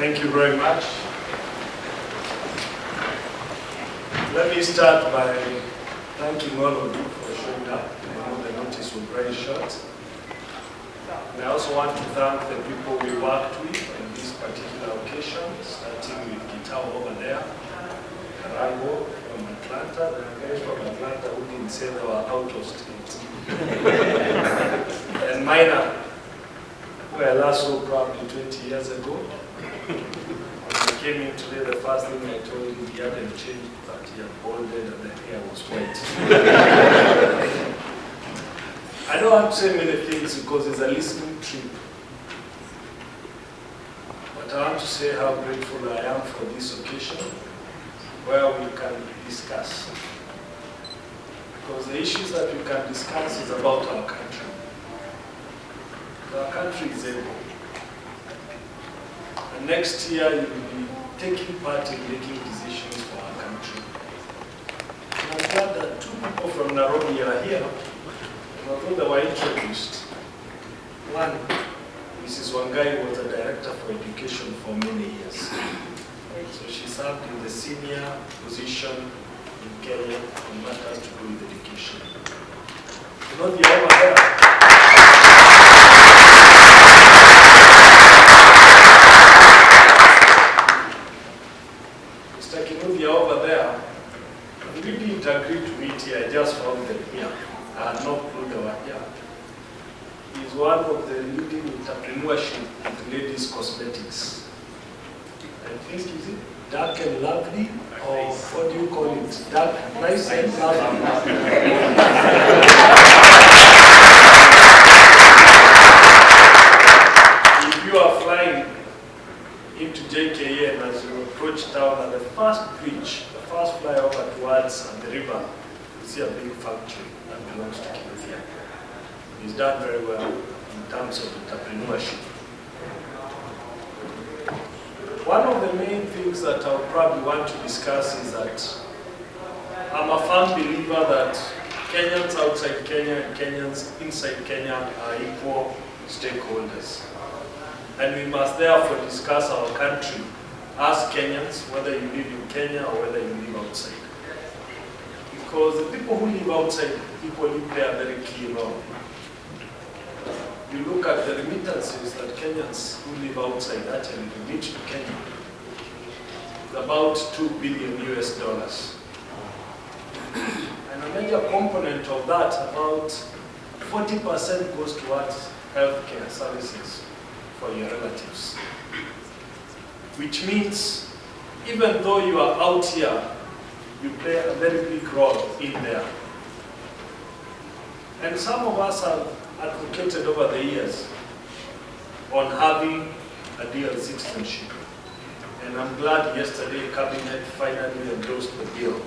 Thank you very much. Let me start by thanking all of you for showing up. I know the notice was very short. And I also want to thank the people we worked with on this particular occasion, starting with Guitar over there, Rango from Atlanta, the guys from Atlanta who didn't say they were out of state. And Minor, who I last saw probably 20 years ago. When he came in today, the first thing I told him, he hadn't changed, but he had balded and the hair was white. I don't want to say many things because it's a listening trip. But I want to say how grateful I am for this occasion where we can discuss. Because the issues that we can discuss is about our country. Our country is able. And next year you will be taking part in making decisions for our country. And I'm glad that two people from Nairobi are here. And although they were introduced, one, Mrs. Wangai was a director for education for many years. So she served in the senior position in Kenya on matters to do with education. You know, the over there. Over there, we didn't agree to meet here. I just found them here. I had no clue they were here. He's one of the leading entrepreneurship with ladies' cosmetics. I think, is it dark and lovely? Or what do you call it? Dark, nice and lovely. If you are flying into JKN as you approach town at the first bridge, the first flyover towards the river, you see a big factory that belongs to Kenneth. He's done very well in terms of entrepreneurship. One of the main things that I would probably want to discuss is that I'm a firm believer that Kenyans outside Kenya and Kenyans inside Kenya are equal stakeholders. And we must therefore discuss our country as Kenyans, whether you live in Kenya or whether you live outside. Because the people who live outside equally play a very key role. You look at the remittances that Kenyans who live outside actually remit to Kenya. It's about $2 billion US. And a major component of that, about 40% goes towards healthcare services for your relatives. Which means, even though you are out here, you play a very big role in there. And some of us have advocated over the years on having a dual citizenship. And I'm glad yesterday Cabinet finally endorsed the bill.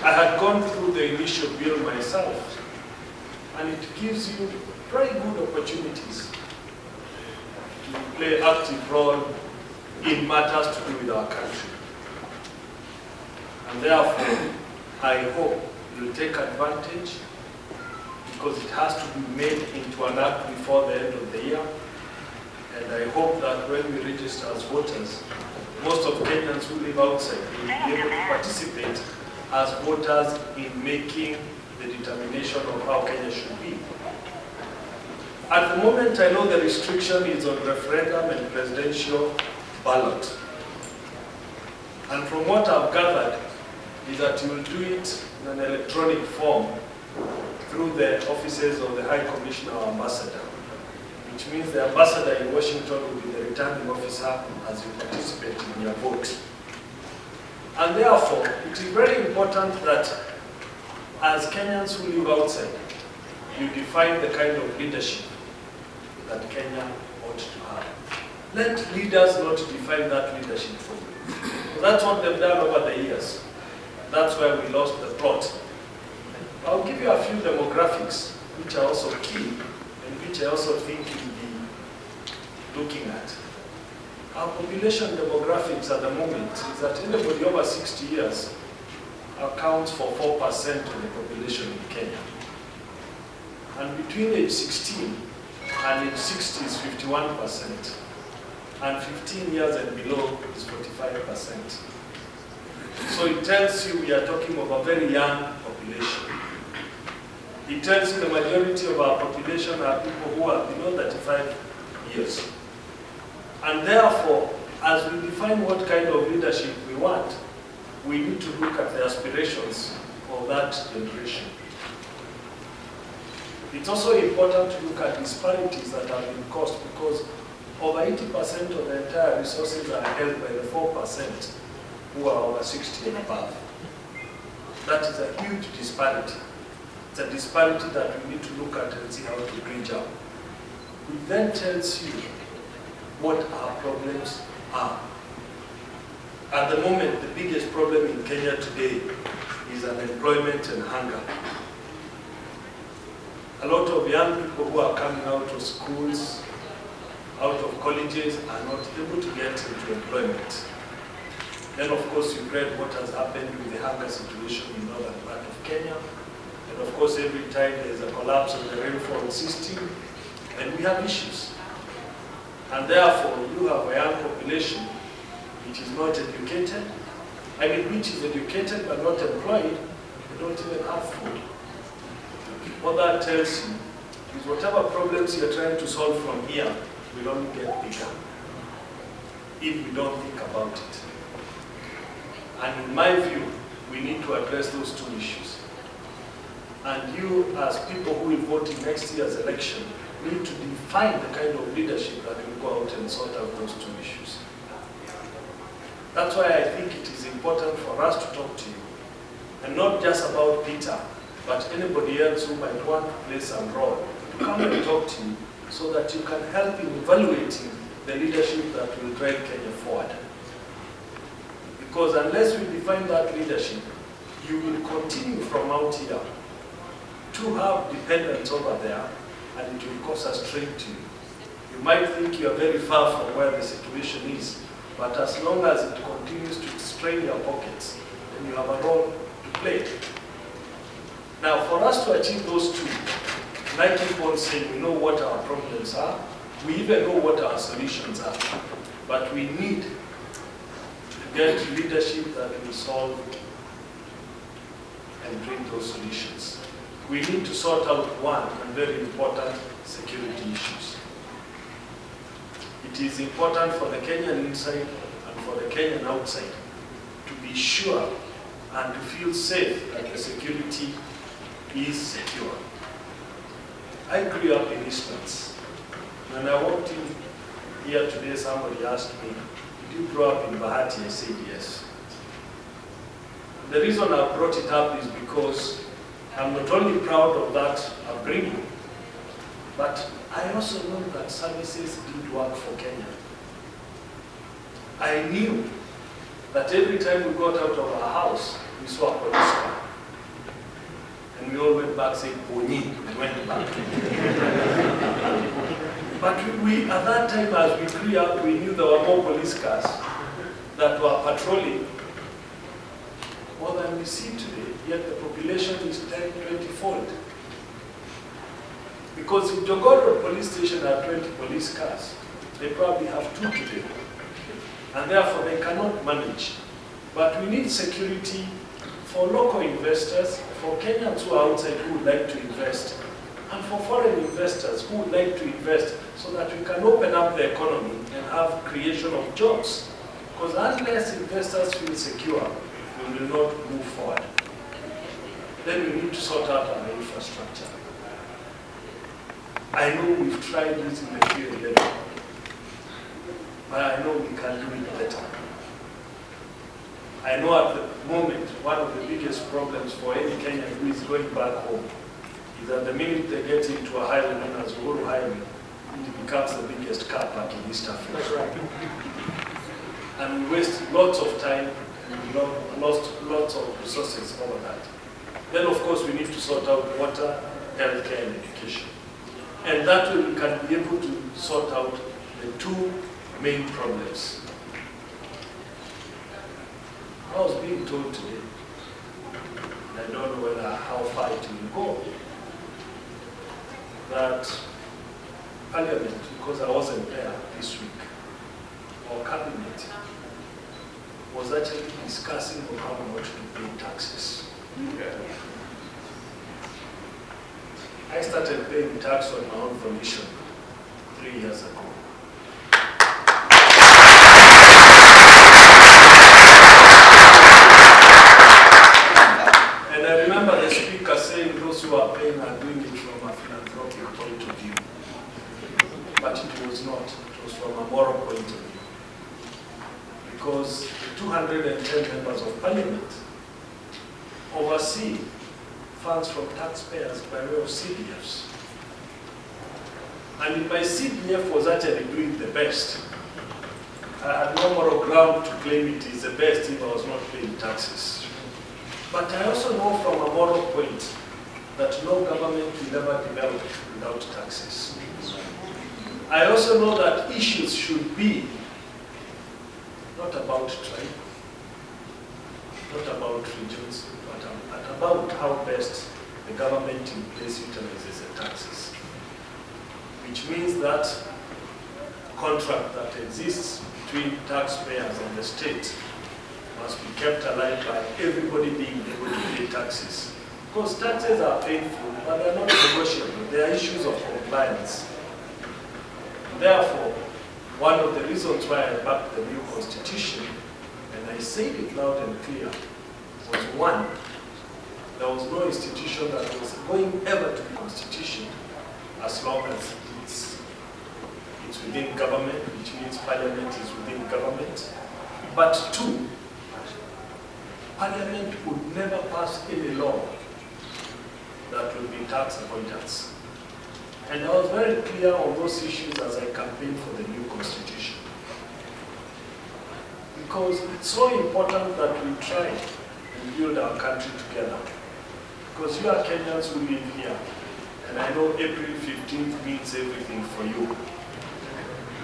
I had gone through the initial bill myself, and it gives you very good opportunities to play active role in matters to do with our country. And therefore, I hope you'll take advantage, because it has to be made into an act before the end of the year. And I hope that when we register as voters, most of Kenyans who live outside will be able to participate as voters in making the determination of how Kenya should be. At the moment, I know the restriction is on referendum and presidential ballot. And from what I've gathered, is that you will do it in an electronic form through the offices of the High Commissioner or Ambassador, which means the Ambassador in Washington will be the returning officer as you participate in your vote. And therefore, it is very important that as Kenyans who live outside, you define the kind of leadership that Kenya ought to have. Let leaders not define that leadership for you. That's what they've done over the years. That's where we lost the plot. I'll give you a few demographics, which are also key, and which I also think you'll be looking at. Our population demographics at the moment is that anybody over 60 years accounts for 4% of the population in Kenya. And between age 16 and age 60 is 51%. And 15 years and below is 45%. So it tells you we are talking of a very young population. It tells you the majority of our population are people who are below 35 years. And therefore, as we define what kind of leadership we want, we need to look at the aspirations of that generation. It's also important to look at disparities that have been caused, because over 80% of the entire resources are held by the 4% who are over 60 and above. That is a huge disparity. It's a disparity that we need to look at and see how to bridge out. It then tells you what our problems are. At the moment, the biggest problem in Kenya today is unemployment and hunger. A lot of young people who are coming out of schools, out of colleges, are not able to get into employment. Then, of course, you've read what has happened with the hunger situation in northern part of Kenya. And of course, every time there is a collapse of the rainfall system, and we have issues. And therefore, you have a young population which is not educated. I mean, which is educated but not employed, they don't even have food. What that tells you is whatever problems you're trying to solve from here will only get bigger if we don't think about it. And in my view, we need to address those two issues. And you, as people who will vote in next year's election, need to define the kind of leadership that will go out and sort out those two issues. That's why I think it is important for us to talk to you, and not just about Peter, but anybody else who might want to play some role, to come and talk to you so that you can help in evaluating the leadership that will drive Kenya forward. Because unless we define that leadership, you will continue from out here to have dependence over there, and it will cause us strain to you. You might think you are very far from where the situation is, but as long as it continues to strain your pockets, then you have a role to play. Now, for us to achieve those two, and I keep on saying we know what our problems are, we even know what our solutions are, but we need to get leadership that will solve and bring those solutions. We need to sort out one and very important security issues. It is important for the Kenyan inside and for the Kenyan outside to be sure and to feel safe that the security is secure. I grew up in Eastlands. When I walked in here today, somebody asked me, did you grow up in Bahati? I said yes. The reason I brought it up is because I'm not only proud of that upbringing, but I also know that services did work for Kenya. I knew that every time we got out of our house, we saw a police car. And we all went back saying, Boni, and went back. But we, at that time, as we grew up, we knew there were more police cars that were patrolling more than we see today, yet the population is 10, 20-fold. Because if Jogoo Road police station had 20 police cars, they probably have 2 today. And therefore they cannot manage. But we need security for local investors, for Kenyans who are outside who would like to invest, and for foreign investors who would like to invest, so that we can open up the economy and have creation of jobs. Because unless investors feel secure, we will not move forward. Then we need to sort out our infrastructure. I know we've tried using the field level, but I know we can do it better. I know at the moment, one of the biggest problems for any Kenyan who is going back home is that the minute they get into a highway known as Uhuru Highway, it becomes the biggest car park in East Africa. That's right. And we waste lots of time and lost lots of resources over that. Then, of course, we need to sort out water, healthcare, and education. And that way we can be able to sort out the 2 main problems. I was being told today, and I don't know how far it will go, that Parliament, because I wasn't there this week, or Cabinet, was actually discussing on how much to pay taxes. I started paying tax on my own volition 3 years ago. And I remember the speaker saying those who are paying are doing it from a philanthropic point of view. But it was not. It was from a moral point of view. Because the 210 members of Parliament oversee funds from taxpayers by way of CDFs. And if my CDF was actually doing the best, I had no moral ground to claim it is the best if I was not paying taxes. But I also know from a moral point that no government will ever develop without taxes. I also know that issues should be not about tribe, not about regions, but about how best the government in place utilizes the taxes. Which means that contract that exists between taxpayers and the state must be kept alive by everybody being able to pay taxes. Because taxes are painful, but they're not negotiable. They are issues of compliance. Therefore, one of the reasons why I backed the new constitution, and I said it loud and clear, was one, there was no institution that was going ever to be constitution as long as it's within government, which means Parliament is within government. But two, Parliament would never pass any law that would be tax avoidance. And I was very clear on those issues as I campaigned for the new constitution. Because it's so important that we try and build our country together. Because you are Kenyans who live here, and I know April 15th means everything for you.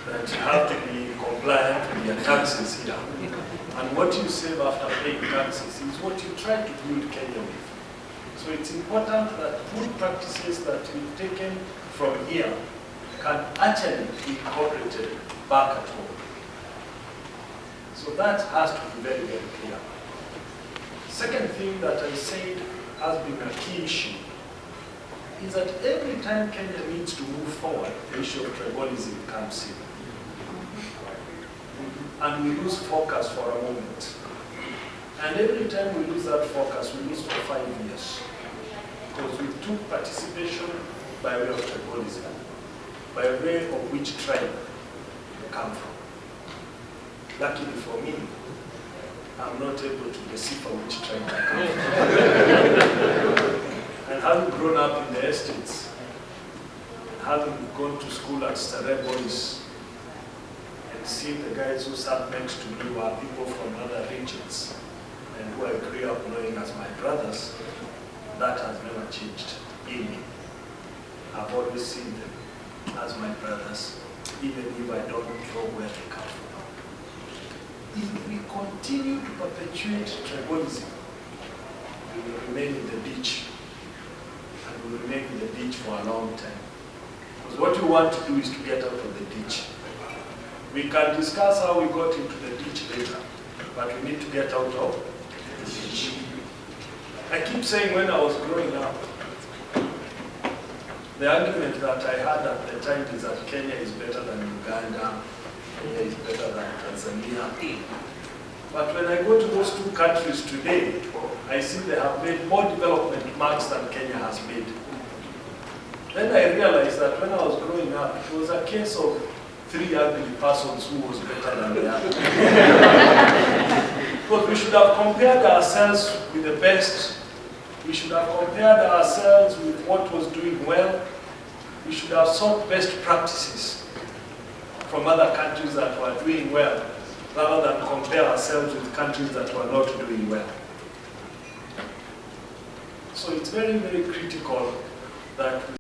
That you have to be compliant with your taxes here. And what you save after paying taxes is what you try to build Kenya with. So it's important that good practices that we've taken from here can actually be incorporated back at home. So that has to be very, very clear. Second thing that I said has been a key issue is that every time Kenya needs to move forward, the issue of tribalism comes in. And we lose focus for a moment. And every time we lose that focus, we lose for 5 years. Because we took participation by way of tribalism, by way of which tribe you come from. Luckily for me, I'm not able to decipher which tribe I come from. And having grown up in the estates, having gone to school at Starehe Boys, and seeing the guys who sat next to me were people from other regions, and who I grew up knowing as my brothers, that has never changed in me. I've always seen them as my brothers, even if I don't know where they come from. If we continue to perpetuate tribalism, we will remain in the ditch, and we will remain in the ditch for a long time. Because what we want to do is to get out of the ditch. We can discuss how we got into the ditch later, but we need to get out of the ditch. I keep saying when I was growing up, the argument that I had at the time is that Kenya is better than Uganda, Kenya is better than Tanzania. But when I go to those two countries today, I see they have made more development marks than Kenya has made. Then I realized that when I was growing up, it was a case of 3 ugly persons who was better than the other. Because we should have compared ourselves with the best. We should have compared ourselves with what was doing well. We should have sought best practices from other countries that were doing well, rather than compare ourselves with countries that were not doing well. So it's very, very critical that